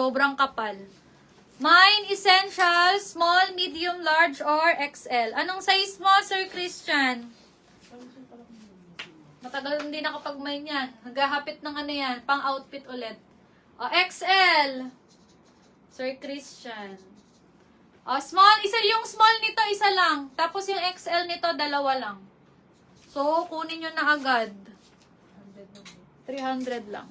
Sobrang kapal. Mine, essential, small, medium, large, or XL. Anong size mo, Sir Christian? Matagal hindi nakapag-mine yan. Naghahapit ng ano yan, pang-outfit ulit. O, XL. Sir Christian. O, small, yung small nito, isa lang. Tapos yung XL nito, dalawa lang. So, kunin nyo na agad. 300 lang.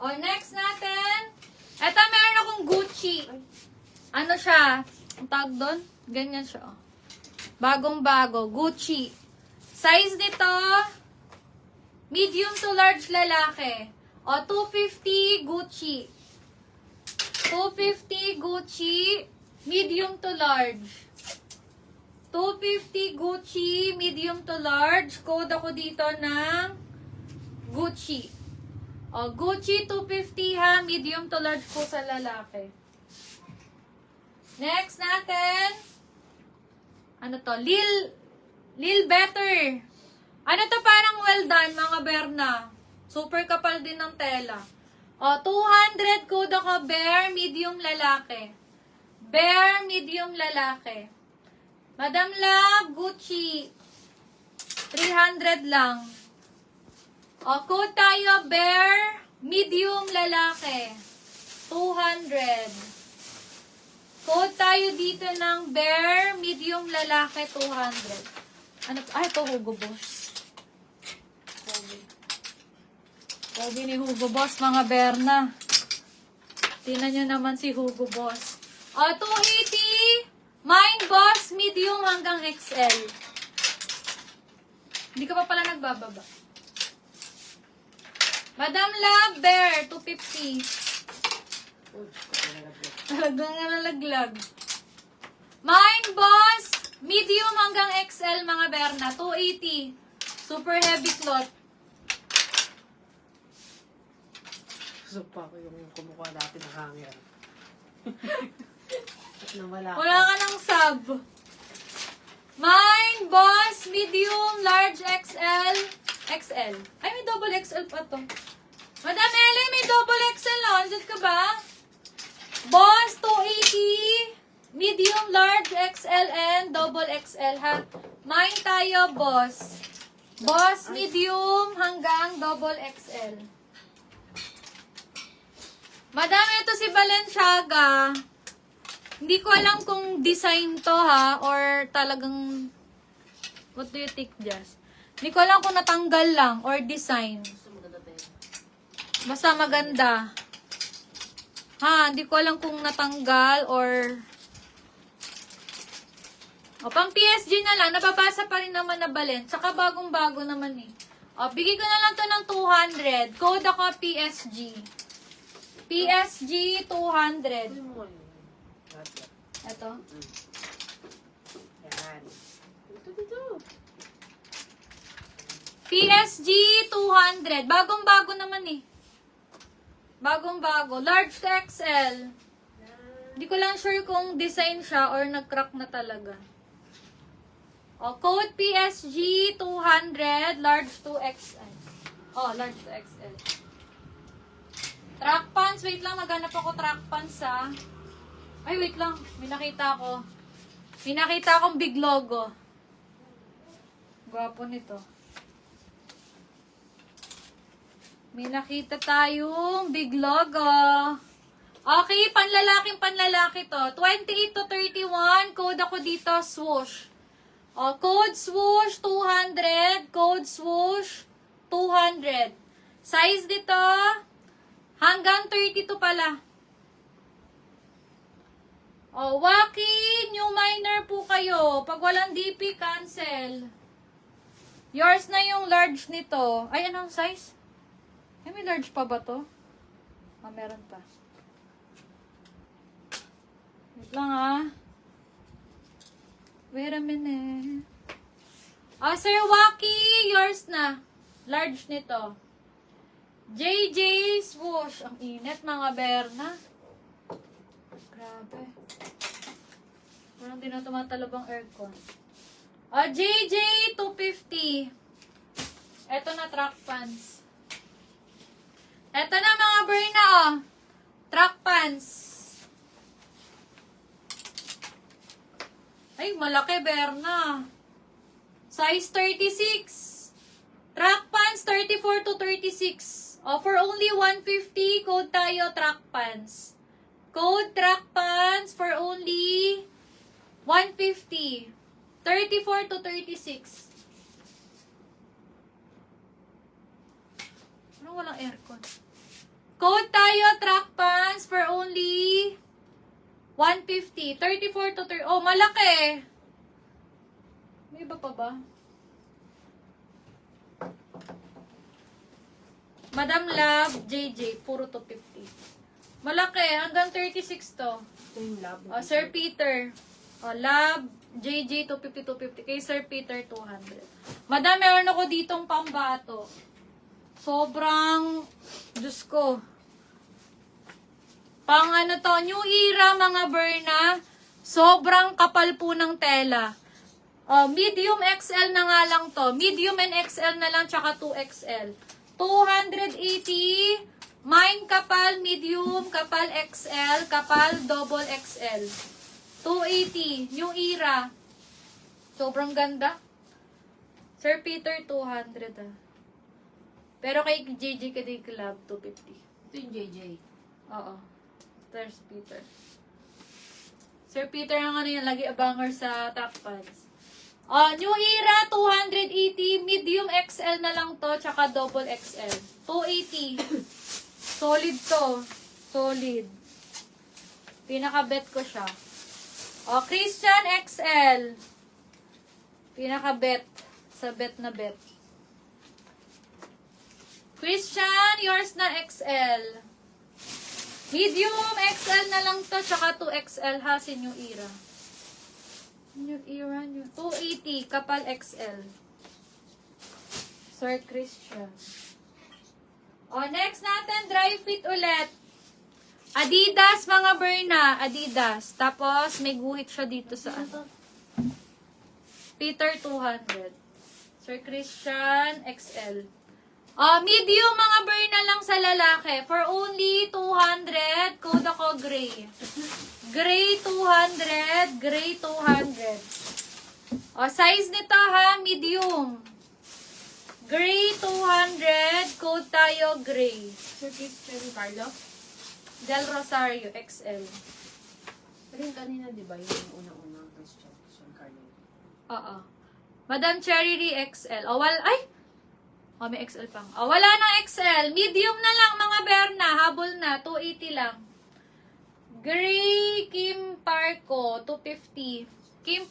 O, next natin. Eto, meron akong Gucci. Ano siya? Ang tawag doon? Ganyan siya. Oh. Bagong-bago. Gucci. Size nito, medium to large lalaki. O, 250 Gucci. 250 Gucci, medium to large. 250 Gucci, medium to large. Code ako dito ng Gucci. O, Gucci 250 ha, medium to large po sa lalaki. Next natin, ano to? Lil Better. Ano to, parang well done, mga Berna. Super kapal din ng tela. O, 200 code ako, bare, medium lalaki. Bare, medium lalaki. Madam Love, Gucci. 300 lang. O, code tayo, bare, medium lalaki. 200. Code tayo dito ng bare, medium lalaki, 200. Ano? Ay, ito, Hugo Boss. Kobe ni Hugo Boss, mga Berna. Tingnan nyo naman si Hugo Boss. O, 280. Mine Boss, medium hanggang XL. Hindi ka pa pala nagbababa. Madam Love, Bear, 250. Talagang nalaglag. Mine Boss, medium hanggang XL, mga Berna, 280. Super heavy cloth. Supa ko yung kumukha dati ng hanger. Wala ka ng sub. Mine, Boss, medium, large, XL, XL. Ay, may double XL pa to. Madam Ellie, may double XL na. Andyan ka ba? Boss, 280, medium, large, XL, and double XL, ha? Mine tayo, Boss. Boss, medium, hanggang double XL. Madam, ito si Balenciaga. Hindi ko alam kung design to ha, or talagang, what do you think, Jess? Hindi ko alam kung natanggal lang, or design. Basta maganda. Ha, hindi ko alam kung natanggal, or, o, pang PSG na lang, nababasa pa rin naman na Balen. Saka bagong-bago naman eh. O, bigay ko na lang to ng 200. Code ako PSG. PSG 200. Ito. Yan. PSG 200. Bagong-bago naman eh. Bagong-bago. Large to XL. Hindi ko lang sure kung design siya or nag-crack na talaga. O, code PSG 200. Large to XL. Oh, large to XL. Track pants. Wait lang, maghanap ako track pants ha. Ay, wait lang. May nakita ako. May nakita akong big logo. Gwapo nito. May nakita tayong big logo. Okay, panlalaki to. 28 to 31. Code ako dito, swoosh. O, code swoosh 200. Code swoosh 200. Size dito, hanggang 32 pala. O, Waki, new minor po kayo. Pag walang DP, cancel. Yours na yung large nito. Ay, anong size? Ay, may large pa ba to? Ah, meron pa. Wait lang ah. Wait a minute. Ah, Sir Waki, yours na. Large nito. JJ swoosh. Ang init, mga Berna. Grabe. Parang di na tumatalab ang aircon. Ah, JJ 250. Eto na track pants. Eto na mga Berna, oh. Track pants. Ay, malaki, Berna. Size 36. Track pants, 34 to 36. For only 150, code tayo, track pants. Code track pants for only 150. 34 to 36. Anong walang aircon? Code tayo, track pants for only 150. 34 to 30. Oh, malaki. May iba pa ba? Madam Love, JJ, puro to 50. Malaki, hanggang 36 to. Ito yung lab. Sir Peter. Love, JJ, 250, 250. Kay Sir Peter, 200. Madam, meron ako ditong pambato. Sobrang, Diyos ko. Pang ano to, New Era, mga Berna. Sobrang kapal po ng tela. Medium XL na nga lang to. Medium and XL na lang, tsaka 2XL. 280, mine kapal, medium, kapal XL, kapal double XL. 280, New Era. Sobrang ganda. Sir Peter, 200 ah. Pero kay JJ Kadig Club, 250. Ito yung JJ. Oo. There's Peter. Sir Peter ang ano yan, lagi abanger sa top pants. New Era, 280. Medium XL na lang to, tsaka double XL. 280. Solid to. Solid. Pinaka-bet ko siya. Christian XL. Pinaka-bet. Sa bet na bet. Christian, yours na XL. Medium XL na lang to, tsaka 2XL ha, si New Era. New Era, 280, kapal XL. Sir Christian. Next natin, dry fit ulit. Adidas, mga Berna. Adidas. Tapos, may guhit siya dito sa ano. Peter, 200. Sir Christian, XL. Medium, mga Berna lang sa lalaki. For only 200, code ako gray. Gray 200, gray 200. Size nito ha, medium. Gray 200, code tayo gray. Sir Christian Carlo? Del Rosario, XL. Pero yung kanina, di ba, yung unang-unang Christian Carlo? Oo. Madam Cherry Lee, XL. May XL pang. Wala nang XL. Medium na lang, mga Berna. Habol na, 280 lang. Gray Kim Parco, 250. Kim